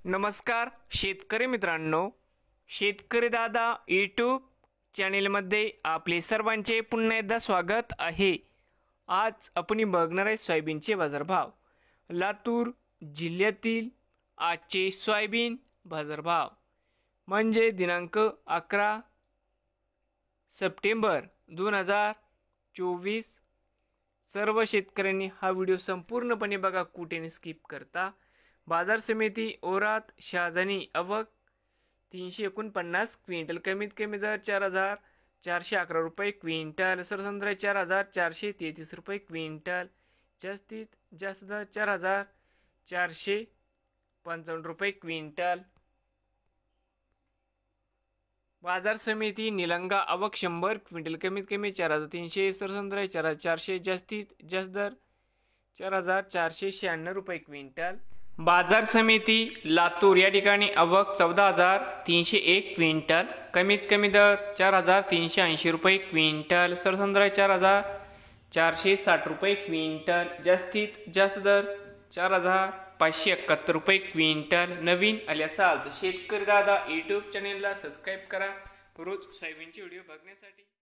नमस्कार शेतकरी मित्रांनो, शेतकरी दादा यूट्यूब चॅनेलमध्ये आपले सर्वांचे पुन्हा एकदा स्वागत आहे। आज आपण बघणार आहे सोयाबीनचे बाजारभाव। लातूर जिल्ह्यातील आजचे सोयाबीन बाजारभाव म्हणजे दिनांक 11 सप्टेंबर 2024। सर्व शेतकऱ्यांनी हा व्हिडिओ संपूर्णपणे बघा, कुठेही स्किप करता। बाजार समिती औराद शहाजनी आवक 349 क्विंटल, कमीत कमी दर 4411 रुपये क्विंटल, सरसंद्र 4433 रुपये क्विंटल, जास्तीत जास्त दर 4455 रुपये क्विंटल। बाजार समिती निलंगा आवक 100 क्विंटल, कमीत कमी 4300, सरसंद्र 4400, जास्तीत जास्त दर 4496 रुपये क्विंटल। बाजार समिती लातूर या ठिकाणी आवक 14301 क्विंटल, कमीत कमी दर 4380 रुपये क्विंटल, सरसंद्र 4460 रुपये क्विंटल, जास्तीत जास्त दर 4571 रुपये क्विंटल। नवीन आले असाल तर शेतकरी दादा यूट्यूब चॅनेलला सबस्क्राईब करा रोज सोयाबीनचे व्हिडिओ बघण्यासाठी।